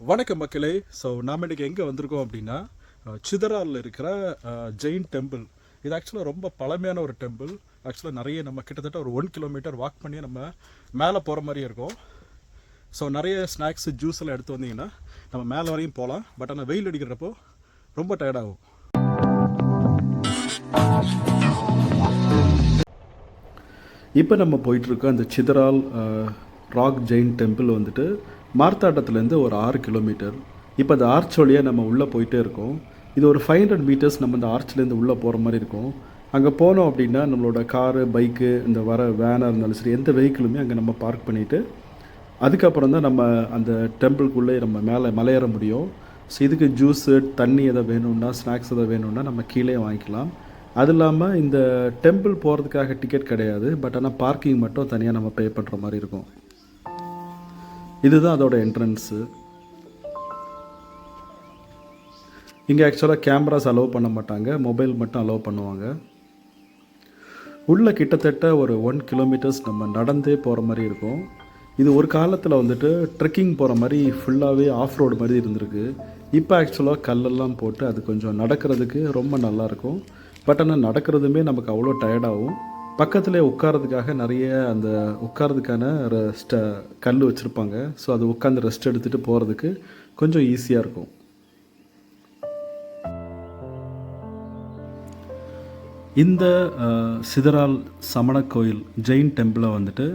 வணக்கம் மக்களே. ஸோ நாம் இன்றைக்கி எங்கே வந்திருக்கோம் அப்படின்னா சிதறாலில் இருக்கிற ஜெயின் டெம்பிள். இது ஆக்சுவலாக ரொம்ப பழமையான ஒரு டெம்பிள். ஆக்சுவலாக நிறைய நம்ம கிட்டத்தட்ட ஒரு 1 கிலோமீட்டர் வாக் பண்ணி நம்ம மேலே போகிற மாதிரி இருக்கும். ஸோ நிறைய ஸ்நாக்ஸு ஜூஸ் எல்லாம் எடுத்து வந்தீங்கன்னா நம்ம மேலே வரையும் போகலாம். பட் ஆனால் வெயில் அடிக்கிறப்போ ரொம்ப டயர்டாகும். இப்போ நம்ம போயிட்டுருக்கோம் அந்த சிதறால் ராக் ஜெயின் டெம்பிள் வந்துட்டு மார்த்தாண்டத்துலேருந்து ஒரு 6 கிலோமீட்டர். இப்போ அந்த ஆர்ச் வழியாக நம்ம உள்ளே போயிட்டே இருக்கோம். இது ஒரு 500 மீட்டர்ஸ் நம்ம இந்த ஆர்ச்லேருந்து உள்ளே போகிற மாதிரி இருக்கும். அங்கே போனோம் அப்படின்னா நம்மளோட காரு, பைக்கு, இந்த வர வேனாக இருந்தாலும் சரி, எந்த வெஹிக்கிளுமே அங்கே நம்ம பார்க் பண்ணிவிட்டு அதுக்கப்புறம் தான் நம்ம அந்த டெம்பிள்குள்ளே நம்ம மேலே மலையேற முடியும். ஸோ இதுக்கு ஜூஸு, தண்ணி எதை வேணும்னா, ஸ்நாக்ஸ் எதை வேணும்னா நம்ம கீழே வாங்கிக்கலாம். அது இல்லாமல் இந்த டெம்பிள் போகிறதுக்காக டிக்கெட் கிடையாது. பட் ஆனால் பார்க்கிங் மட்டும் தனியாக நம்ம பே பண்ணுற மாதிரி இருக்கும். இதுதான் அதோட என்ட்ரன்ஸு. இங்கே ஆக்சுவலாக கேமராஸ் அலோவ் பண்ண மாட்டாங்க, மொபைல் மட்டும் அலோவ் பண்ணுவாங்க. உள்ளே கிட்டத்தட்ட ஒரு 1 கிலோமீட்டர்ஸ் நம்ம நடந்தே போகிற மாதிரி இருக்கும். இது ஒரு காலத்தில் வந்துட்டு ட்ரெக்கிங் போகிற மாதிரி ஃபுல்லாகவே ஆஃப் ரோடு மாதிரி இருந்திருக்கு. இப்போ ஆக்சுவலாக கல்லெல்லாம் போட்டு அது கொஞ்சம் நடக்கிறதுக்கு ரொம்ப நல்லாயிருக்கும். பட் ஆனால் நடக்கிறதுமே நமக்கு அவ்வளோ டயர்டாகும். பக்கத்துலேயே உட்காரதுக்காக நிறைய அந்த உட்காரதுக்கான கல் வச்சுருப்பாங்க. ஸோ அது உட்காந்து ரெஸ்ட் எடுத்துகிட்டு போகிறதுக்கு கொஞ்சம் ஈஸியாக இருக்கும். இந்த சிதறால் சமண கோயில் ஜெயின் டெம்பிளை வந்துட்டு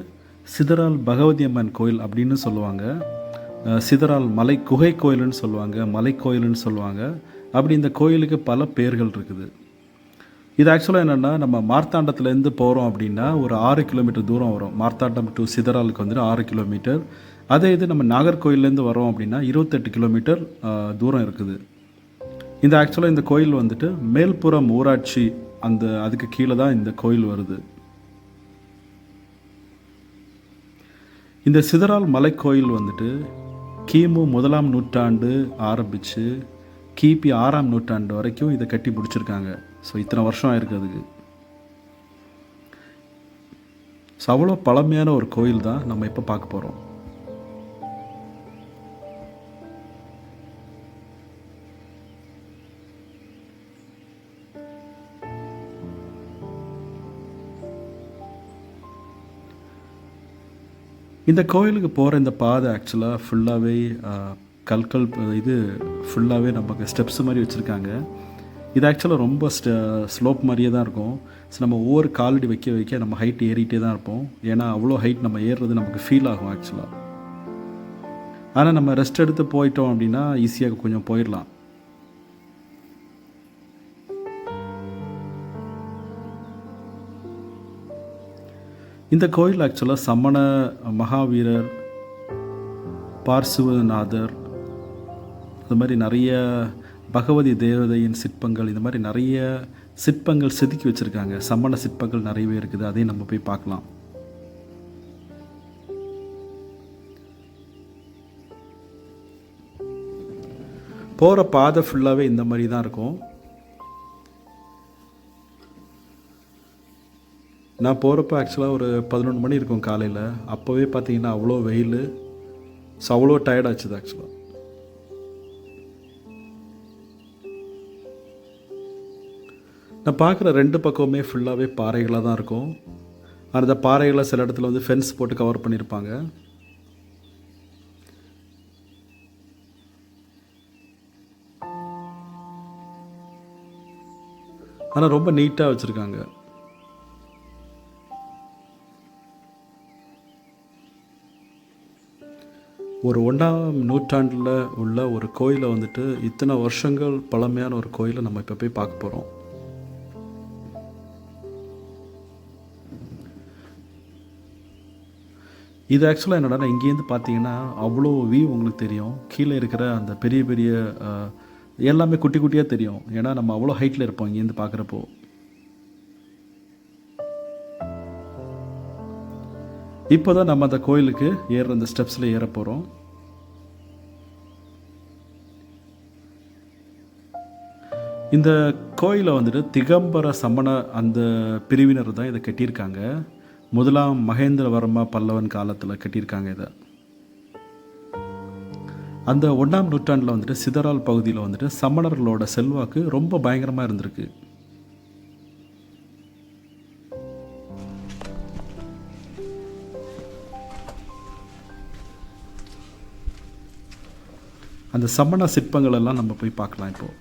சிதறால் பகவதி அம்மன் கோயில் அப்படின்னு சொல்லுவாங்க. சிதறால் மலை குகை கோயிலுன்னு சொல்லுவாங்க, மலை கோயிலுன்னு சொல்லுவாங்க. அப்படி இந்த கோயிலுக்கு பல பேர்கள் இருக்குது. இது ஆக்சுவலாக என்னென்னா, நம்ம மார்த்தாண்டத்துலேருந்து போகிறோம் அப்படின்னா ஒரு 6 கிலோமீட்டர் தூரம் வரும். மார்த்தாண்டம் டு சிதறாலுக்கு வந்துட்டு 6 கிலோமீட்டர். அதே இது நம்ம நாகர்கோயிலேருந்து வரோம் அப்படின்னா 28 கிலோமீட்டர் தூரம் இருக்குது. இந்த ஆக்சுவலாக இந்த கோயில் வந்துட்டு மேல்புறம் ஊராட்சி அதுக்கு கீழே தான் இந்த கோயில் வருது. இந்த சிதறால் மலை கோயில் வந்துட்டு கிமு 1ஆம் நூற்றாண்டு ஆரம்பித்து கிபி 6ஆம் நூற்றாண்டு வரைக்கும் இதை கட்டி பிடிச்சிருக்காங்க. ஸோ இத்தனை வருஷம் ஆயிருக்கு அதுக்கு. ஸோ அவ்வளோ பழமையான ஒரு கோயில் தான் நம்ம இப்போ பார்க்க போகிறோம். இந்த கோயிலுக்கு போகிற இந்த பாதை ஆக்சுவலாக ஃபுல்லாகவே கல்கல் இது ஃபுல்லாகவே நமக்கு ஸ்டெப்ஸ் மாதிரி வச்சுருக்காங்க. இது ஆக்சுவலாக ரொம்ப ஸ்லோப் மாதிரியே தான் இருக்கும். ஸோ நம்ம ஒவ்வொரு காலடி வைக்க வைக்க நம்ம ஹைட் ஏறிட்டே தான் இருப்போம். ஏன்னா அவ்வளோ ஹைட் நம்ம ஏறுறது நமக்கு ஃபீல் ஆகும் ஆக்சுவலாக. ஆனால் நம்ம ரெஸ்ட் எடுத்து போயிட்டோம் அப்படின்னா ஈஸியாக கொஞ்சம் போயிடலாம். இந்த கோயில் ஆக்சுவலாக சமண மகாவீரர், பார்சுவநாதர், அது மாதிரி நிறைய பகவதி தேவதையின் சிற்பங்கள், இந்த மாதிரி நிறைய சிற்பங்கள் செதுக்கி வச்சுருக்காங்க. சமண சிற்பங்கள் நிறையவே இருக்குது. அதையும் நம்ம போய் பார்க்கலாம். போகிற பாதை ஃபுல்லாகவே இந்த மாதிரி தான் இருக்கும். நான் போகிறப்ப ஆக்சுவலாக ஒரு 11 மணி இருக்கும் காலையில். அப்போவே பார்த்தீங்கன்னா அவ்வளோ வெயில். ஸோ அவ்வளோ டயர்டாச்சுது ஆக்சுவலாக. நான் பார்க்குற 2 பக்கமுமே ஃபுல்லாகவே பாறைகளாக தான் இருக்கும். அந்த பாறைகளை சில இடத்துல வந்து ஃபென்ஸ் போட்டு கவர் பண்ணியிருப்பாங்க. ஆனால் ரொம்ப நீட்டாக வச்சுருக்காங்க. ஒரு 1ஆம் நூற்றாண்டில் உள்ள ஒரு கோயிலை வந்துட்டு இத்தனை வருஷங்கள் பழமையான ஒரு கோயிலை நம்ம இப்போ போய் பார்க்க போகிறோம். இது ஆக்சுவலாக என்னடா, இங்கேருந்து பார்த்தீங்கன்னா அவ்வளோ வியூ உங்களுக்கு தெரியும். கீழே இருக்கிற அந்த பெரிய பெரிய எல்லாமே குட்டி குட்டியாக தெரியும். ஏன்னா நம்ம அவ்வளோ ஹைட்டில் இருப்போம் இங்கேருந்து பார்க்குறப்போ. இப்போ தான் நம்ம அந்த கோயிலுக்கு ஏறுற அந்த ஸ்டெப்ஸில் ஏற போகிறோம். இந்த கோயிலை வந்துட்டு திகம்பர சமண அந்த பிரிவினர் தான் இதை கட்டியிருக்காங்க. 1ஆம் மகேந்திரவர்மா பல்லவன் காலத்தில் கட்டியிருக்காங்க இதை. அந்த 1ஆம் நூற்றாண்டில் வந்துட்டு சிதறால் பகுதியில் வந்துட்டு சமணர்களோட செல்வாக்கு ரொம்ப பயங்கரமாக இருந்திருக்கு. அந்த சமண சிற்பங்கள் எல்லாம் நம்ம போய் பார்க்கலாம் இப்போது.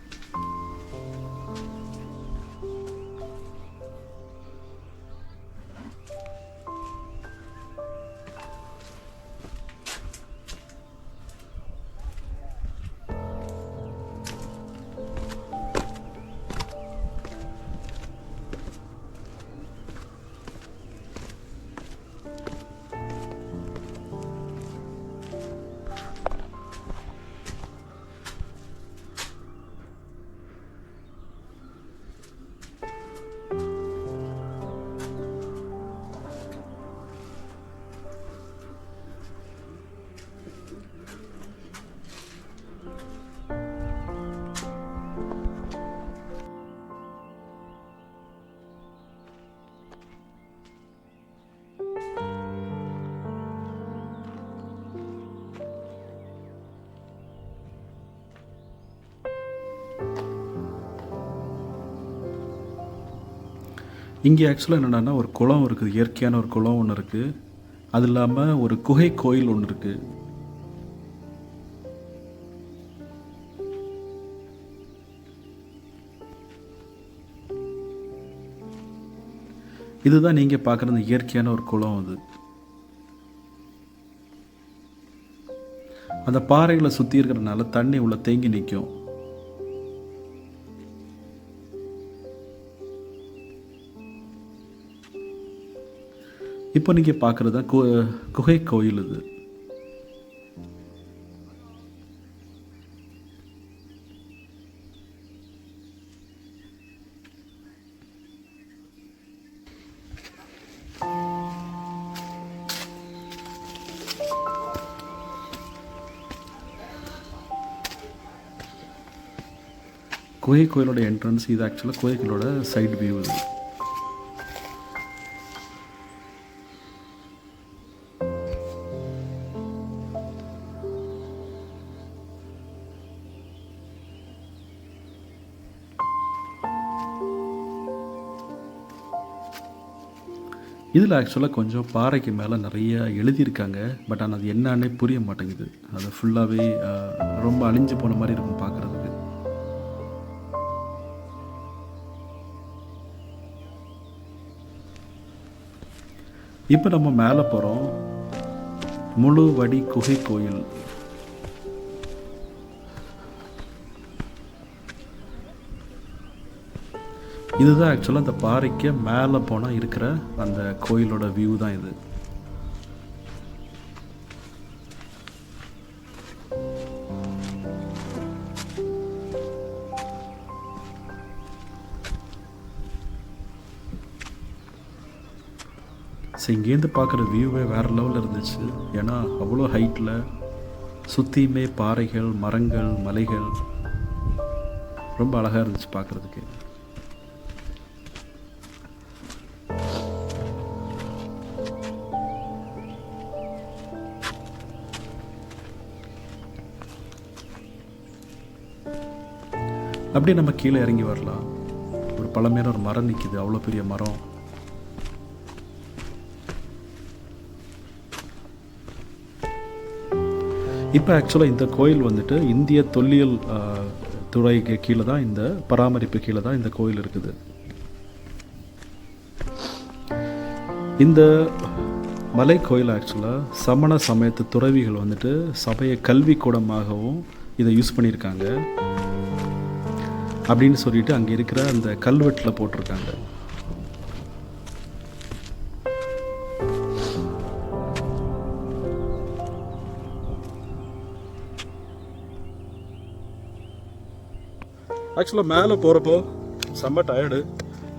இங்கே ஆக்சுவலாக என்னென்னா ஒரு குளம் இருக்குது, இயற்கையான ஒரு குளம் ஒன்று இருக்குது. அது இல்லாமல் ஒரு குகை கோயில் ஒன்று இருக்குது. இதுதான் நீங்கள் பார்க்குற அந்த இயற்கையான ஒரு குளம். அது அந்த பாறைகளை சுற்றி இருக்கிறதுனால தண்ணி உள்ள தேங்கி நிற்கும். இப்போ நீங்கள் பார்க்குறது தான் குகை கோயில். இது குகை கோயிலோட என்ட்ரன்ஸ். இது ஆக்சுவலாக குகை கோயிலோட சைடு வியூ. இது இதில் ஆக்சுவலாக கொஞ்சம் பாறைக்கு மேலே நிறைய எழுதியிருக்காங்க. பட் ஆனால் அது என்னன்னே புரிய மாட்டேங்குது. அது ஃபுல்லாகவே ரொம்ப அழிஞ்சு போன மாதிரி இருக்கும் பார்க்குறதுக்கு. இப்போ நம்ம மேலே போகிறோம். முழு வடி குகை கோயில். இதுதான் ஆக்சுவலாக அந்த பாறைக்கு மேலே போனால் இருக்கிற அந்த கோயிலோட வியூ தான் இது. ஸோ இங்கேருந்து பார்க்குற வியூவே வேறு லெவலில் இருந்துச்சு. ஏன்னா அவ்வளோ ஹைட்டில் சுற்றியுமே பாறைகள், மரங்கள், மலைகள் ரொம்ப அழகாக இருந்துச்சு பார்க்குறதுக்கு. அப்படியே நம்ம கீழே இறங்கி வரலாம். ஒரு பழமையான ஒரு மரம் நிற்கிது, அவ்வளோ பெரிய மரம். இப்போ ஆக்சுவலாக இந்த கோயில் வந்துட்டு இந்திய தொல்லியல் துறைக்கு கீழே தான், இந்த பராமரிப்பு கீழே தான் இந்த கோயில் இருக்குது. இந்த மலை கோயில் ஆக்சுவலாக சமண சமயத்து துறவிகள் வந்துட்டு சபையை கல்வி கூடமாகவும் இதை யூஸ் பண்ணியிருக்காங்க அப்படின்னு சொல்லிட்டு அங்கே இருக்கிற அந்த கல்வெட்டில் போட்டிருக்காங்க. ஆக்சுவலாக மேலே போகிறப்போ செம்ம டயர்டு,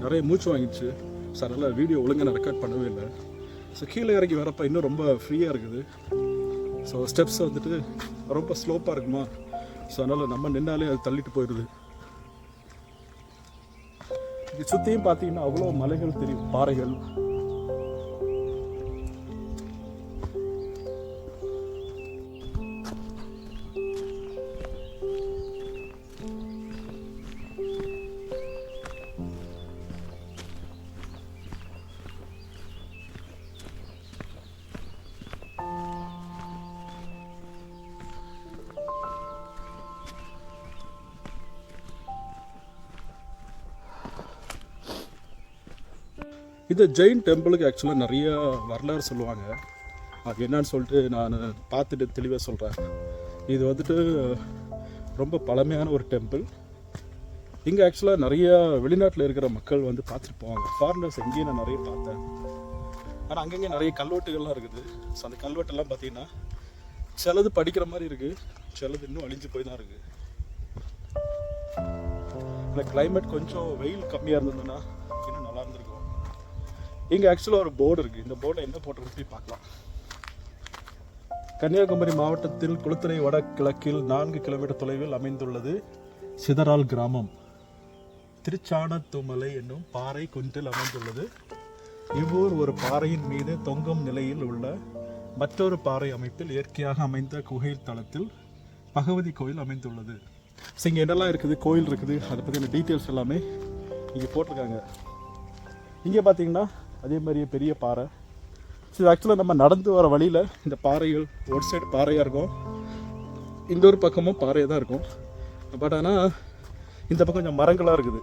நிறைய மூச்சு வாங்கிடுச்சு. ஸோ அதனால் வீடியோ ஒழுங்காக நான் ரெக்கார்ட் பண்ணவே இல்லை. ஸோ கீழே இறங்கி வரப்போ இன்னும் ரொம்ப ஃப்ரீயாக இருக்குது. ஸோ ஸ்டெப்ஸ் வந்துட்டு ரொம்ப ஸ்லோப்பாக இருக்குமா, ஸோ அதனால் நம்ம நின்னாலே அது தள்ளிட்டு போயிடுது. இது சுற்றியும் பார்த்தீங்கன்னா அவ்வளோ மலைகள் தெரியும், பாறைகள். இந்த ஜெயின் டெம்பிளுக்கு ஆக்சுவலாக நிறைய வரலாறு சொல்லுவாங்க. அது என்னன்னு சொல்லிட்டு நான் பார்த்துட்டு தெளிவாக சொல்கிறேன். இது வந்துட்டு ரொம்ப பழமையான ஒரு டெம்பிள். இங்கே ஆக்சுவலாக நிறைய வெளிநாட்டில் இருக்கிற மக்கள் வந்து பார்த்துட்டு போவாங்க. ஃபாரினர்ஸ் எங்கேயும் நான் நிறைய பார்த்தேன். ஆனால் அங்கங்கே நிறைய கல்வெட்டுகள்லாம் இருக்குது. ஸோ அந்த கல்வெட்டெல்லாம் பார்த்தீங்கன்னா சிலது படிக்கிற மாதிரி இருக்குது, சிலது இன்னும் அழிஞ்சு போய் தான் இருக்குது. இந்த கிளைமேட் கொஞ்சம் வெயில் கம்மியாக இருந்ததுன்னா இன்னும் நல்லா இருந்திருக்கும். இங்கே ஆக்சுவலாக ஒரு போர்டு இருக்குது. இந்த போர்டில் என்ன போட்டிருக்கு போய் பார்க்கலாம். கன்னியாகுமரி மாவட்டத்தில் குளத்துறை வடகிழக்கில் 4 கிலோமீட்டர் தொலைவில் அமைந்துள்ளது சிதறால் கிராமம். திருச்சானத்துமலை என்னும் பாறை குன்றில் அமைந்துள்ளது. இவ்வூர் ஒரு பாறையின் மீது தொங்கும் நிலையில் உள்ள மற்றொரு பாறை அமைப்பில் இயற்கையாக அமைந்த குகை தளத்தில் பகவதி கோயில் அமைந்துள்ளது. ஸோ இங்கே என்னெல்லாம் இருக்குது, கோயில் இருக்குது, அதை பற்றின டீட்டெயில்ஸ் எல்லாமே இங்கே போட்டிருக்காங்க. இங்கே பார்த்தீங்கன்னா அதே மாதிரியே பெரிய பாறை. ஸோ ஆக்சுவலாக நம்ம நடந்து வர வழியில் இந்த பாறைகள் ஒரு சைடு பாறையாக இருக்கும், இந்த ஒரு பக்கமும் பாறையாக தான் இருக்கும். பட் ஆனால் இந்த பக்கம் கொஞ்சம் மரங்களாக இருக்குது.